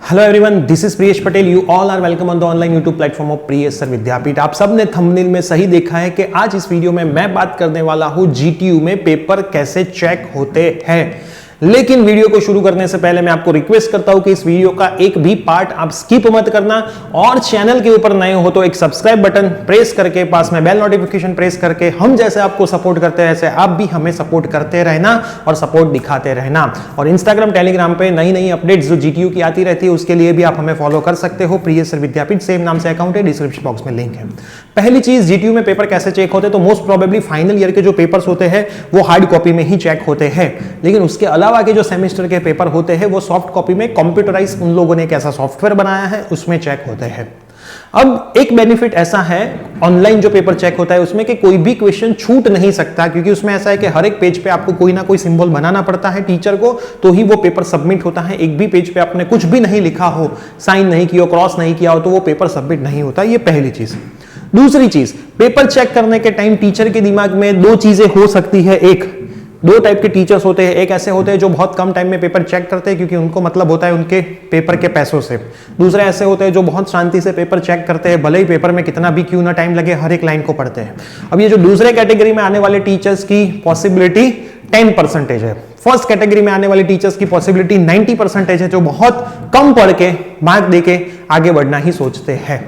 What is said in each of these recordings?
Hello everyone, this is Priyesh Patel. You all are welcome on the online YouTube platform of Priyesh sir Vidyapeeth. आप सबने thumbnail में सही देखा है कि आज इस वीडियो में मैं बात करने वाला हूं जीटीयू में पेपर कैसे चेक होते हैं। लेकिन वीडियो को शुरू करने से पहले मैं आपको रिक्वेस्ट करता हूं कि इस वीडियो का एक भी पार्ट आप स्किप मत करना, और चैनल के ऊपर नए हो तो एक सब्सक्राइब बटन प्रेस करके पास में बेल नोटिफिकेशन प्रेस करके हम जैसे आपको सपोर्ट करते हैं ऐसे आप भी हमें सपोर्ट करते रहना और सपोर्ट दिखाते रहना। और इंस्टाग्राम टेलीग्राम पे नई नई अपडेट्स जो जीटीयू की आती रहती है उसके लिए भी आप हमें फॉलो कर सकते हो। प्रियेश सर विद्यापीठ सेम नाम से अकाउंट है, डिस्क्रिप्शन बॉक्स में लिंक है। पहली चीज, जीटीयू में पेपर कैसे चेक होते हैं, तो मोस्ट प्रोबेबली फाइनल ईयर के जो पेपर्स होते हैं वो हार्ड कॉपी में ही चेक होते हैं, लेकिन उसके अलावा के जो सेमेस्टर के पेपर होते हैं वो सॉफ्ट कॉपी में कंप्यूटराइज उन लोगों ने एक ऐसा सॉफ्टवेयर बनाया है उसमें चेक होते हैं। अब एक बेनिफिट ऐसा है ऑनलाइन जो पेपर चेक होता है उसमें कि कोई भी क्वेश्चन छूट नहीं सकता, क्योंकि उसमें ऐसा है कि हर एक पेज पे आपको कोई ना कोई सिंबल बनाना पड़ता है टीचर को, तो ही वो पेपर सबमिट होता है। एक भी पेज पे आपने कुछ भी नहीं लिखा हो, साइन नहीं किया हो, क्रॉस नहीं किया हो, तो वो पेपर सबमिट नहीं होता। ये पहली चीज। दूसरी चीज, पेपर चेक करने के टाइम टीचर के दिमाग में दो चीजें हो सकती है। एक, दो टाइप के टीचर्स होते हैं। एक ऐसे होते हैं जो बहुत कम टाइम में पेपर चेक करते हैं क्योंकि उनको मतलब होता है उनके पेपर के पैसों से। दूसरे ऐसे होते हैं जो बहुत शांति से पेपर चेक करते हैं, भले ही पेपर में कितना भी क्यों ना टाइम लगे, हर एक लाइन को पढ़ते हैं। अब ये जो दूसरे कैटेगरी में आने वाले टीचर्स की पॉसिबिलिटी 10% है। फर्स्ट कैटेगरी में आने वाले टीचर्स की पॉसिबिलिटी 90% है, जो बहुत कम पढ़ के मार्क देके आगे बढ़ना ही सोचते हैं।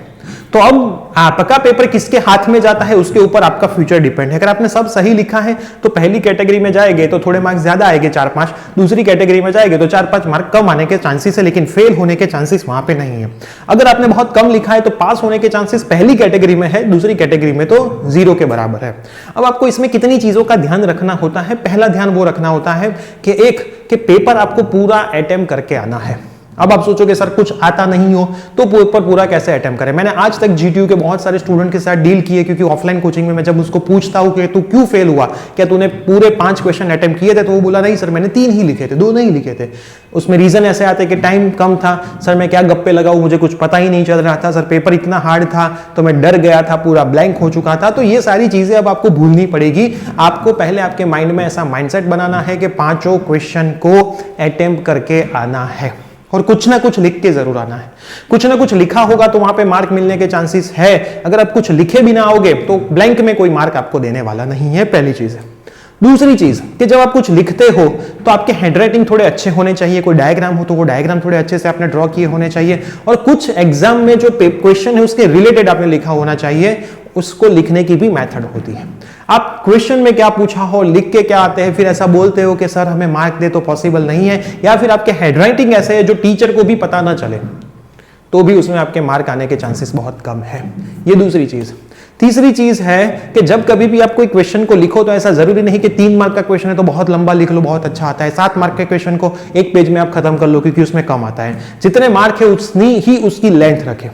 तो अब आपका पेपर किसके हाथ में जाता है उसके ऊपर आपका फ्यूचर डिपेंड है। अगर आपने सब सही लिखा है तो पहली कैटेगरी में जाएंगे तो थोड़े मार्क्स ज्यादा आएंगे, 4-5। दूसरी कैटेगरी में जाएंगे तो 4-5 मार्क कम आने के चांसेस है, लेकिन फेल होने के चांसेस वहां पे नहीं है। अगर आपने बहुत कम लिखा है तो पास होने के चांसेस पहली कैटेगरी में है, दूसरी कैटेगरी में तो 0 के बराबर है। अब आपको इसमें कितनी चीजों का ध्यान रखना होता है। पहला ध्यान वो रखना होता है कि एक पेपर आपको पूरा अटेम्प्ट करके आना है। अब आप सोचोगे सर कुछ आता नहीं हो तो पेपर पूरा कैसे अटेम्प्ट करें। मैंने आज तक जीटीयू के बहुत सारे स्टूडेंट के साथ डील किए, क्योंकि ऑफलाइन कोचिंग में मैं जब उसको पूछता हूं कि तू क्यों फेल हुआ, क्या तूने पूरे 5 क्वेश्चन अटेम्प्ट किए थे, तो वो बोला नहीं सर मैंने 3 ही लिखे थे, 2 नहीं लिखे थे। उसमें रीजन ऐसे आते कि टाइम कम था, सर मैं क्या गप्पे लगाऊं, मुझे कुछ पता ही नहीं चल रहा था, सर पेपर इतना हार्ड था तो मैं डर गया था, पूरा ब्लैंक हो चुका था। तो ये सारी चीजें अब आपको भूलनी पड़ेगी। आपको पहले आपके माइंड में ऐसा माइंडसेट बनाना है कि 5 क्वेश्चन को अटेम्प्ट करके आना है और कुछ ना कुछ लिख के जरूर आना है। कुछ ना कुछ लिखा होगा तो वहां पे मार्क मिलने के चांसेस है। अगर आप कुछ लिखे भी ना आओगे तो ब्लैंक में कोई मार्क आपको देने वाला नहीं है, पहली चीज है। दूसरी चीज कि जब आप कुछ लिखते हो तो आपके हैंडराइटिंग थोड़े अच्छे होने चाहिए। कोई डायग्राम हो तो वो डायग्राम थोड़े अच्छे से आपने ड्रॉ किए होने चाहिए, और कुछ एग्जाम में जो क्वेश्चन है उसके रिलेटेड आपने लिखा होना चाहिए। उसको लिखने की भी मेथड होती है। आप क्वेश्चन में क्या पूछा हो, लिख के क्या आते हैं, फिर ऐसा बोलते हो कि सर हमें मार्क दे, तो पॉसिबल नहीं है। या फिर आपके हैंडराइटिंग ऐसे है जो टीचर को भी पता ना चले, तो भी उसमें आपके मार्क आने के चांसेस बहुत कम है। ये दूसरी चीज। तीसरी चीज है कि जब कभी भी आप कोई क्वेश्चन को लिखो तो ऐसा जरूरी नहीं कि 3 मार्क का क्वेश्चन है तो बहुत लंबा लिख लो, बहुत अच्छा आता है। 7 मार्क के क्वेश्चन को एक पेज में आप खत्म कर लो, क्योंकि उसमें कम आता है। जितने मार्क है उतनी ही उसकी लेंथ रखें।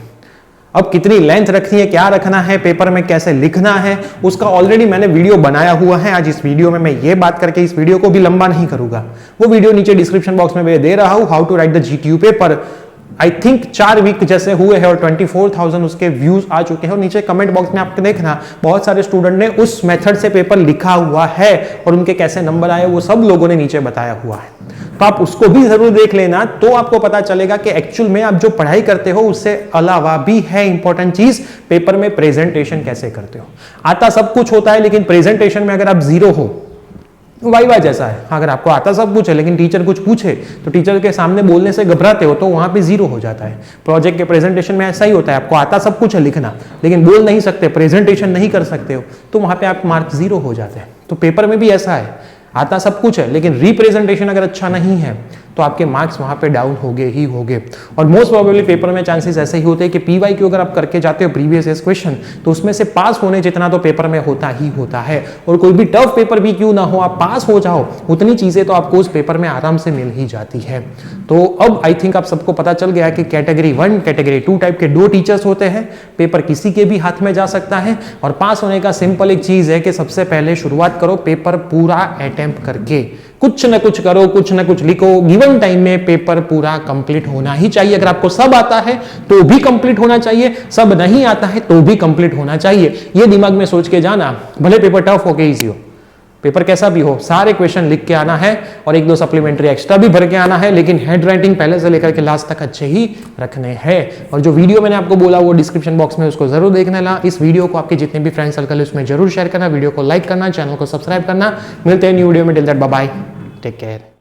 अब कितनी लेंथ रखनी है, क्या रखना है, पेपर में कैसे लिखना है, उसका ऑलरेडी मैंने वीडियो बनाया हुआ है। आज इस वीडियो में मैं ये बात करके इस वीडियो को भी लंबा नहीं करूंगा। वो वीडियो नीचे डिस्क्रिप्शन बॉक्स में मैं दे रहा हूं, how to write the GTU paper. I think 4 week जैसे हुए हैं और 24,000 उसके व्यूज आ चुके हैं। और नीचे कमेंट बॉक्स में आपको देखना बहुत सारे स्टूडेंट ने उस मेथड से पेपर लिखा हुआ है और उनके कैसे नंबर आए वो सब लोगों ने नीचे बताया हुआ है। तो आप उसको भी जरूर देख लेना, तो आपको पता चलेगा कि एक्चुअल में आप जो पढ़ाई करते हो उससे अलावा भी है इंपॉर्टेंट चीज, पेपर में प्रेजेंटेशन कैसे करते हो। आता सब कुछ होता है लेकिन प्रेजेंटेशन में अगर आप 0 हो, वाइवा जैसा है। अगर आपको आता सब कुछ है लेकिन टीचर कुछ पूछे तो टीचर के सामने बोलने से घबराते हो तो वहां पे 0 हो जाता है। प्रोजेक्ट के प्रेजेंटेशन में ऐसा ही होता है, आपको आता सब कुछ है लिखना, लेकिन बोल नहीं सकते, प्रेजेंटेशन नहीं कर सकते हो, तो वहां पे आप मार्क 0 हो जाते हैं। तो पेपर में भी ऐसा है, आता सब कुछ है लेकिन रिप्रेजेंटेशन अगर अच्छा नहीं है तो आपके मार्क्स वहां पे डाउन होंगे ही होंगे। और मोस्ट प्रोबेबली पेपर में चांसेस ऐसे ही होते हैं कि पीवाईक्यू अगर आप करके जाते हो प्रीवियस ईयर क्वेश्चन, तो उसमें से पास होने जितना तो पेपर में होता ही होता है। और कोई भी टफ पेपर भी क्यों ना हो, आप पास हो जाओ, उतनी चीजें तो आपको उस पेपर में आराम से मिल ही जाती है। तो अब आई थिंक आप सबको पता चल गया कि कैटेगरी 1, कैटेगरी 2 टाइप के 2 टीचर्स होते हैं। पेपर किसी के भी हाथ में जा सकता है, और पास होने का सिंपल एक चीज है कि सबसे पहले शुरुआत करो पेपर पूरा अटेम्प्ट करके। कुछ ना कुछ करो, कुछ ना कुछ लिखो, गिवन टाइम में पेपर पूरा कंप्लीट होना ही चाहिए। अगर आपको सब आता है तो भी कंप्लीट होना चाहिए, सब नहीं आता है तो भी कंप्लीट होना चाहिए। ये दिमाग में सोच के जाना, भले पेपर टफ हो के इजी हो। पेपर कैसा भी हो, सारे क्वेश्चन लिख के आना है और 1-2 सप्लीमेंट्री एक्स्ट्रा भी भर के आना है, लेकिन हैंड राइटिंग पहले से लेकर के लास्ट तक अच्छे ही रखने हैं। और जो वीडियो मैंने आपको बोला वो डिस्क्रिप्शन बॉक्स में, उसको जरूर देखने ला। इस वीडियो को आपके जितने भी फ्रेंड सर्कल है उसमें जरूर शेयर करना, वीडियो को लाइक करना, चैनल को सब्सक्राइब करना। मिलते हैं न्यू वीडियो में, till that bye bye, take care.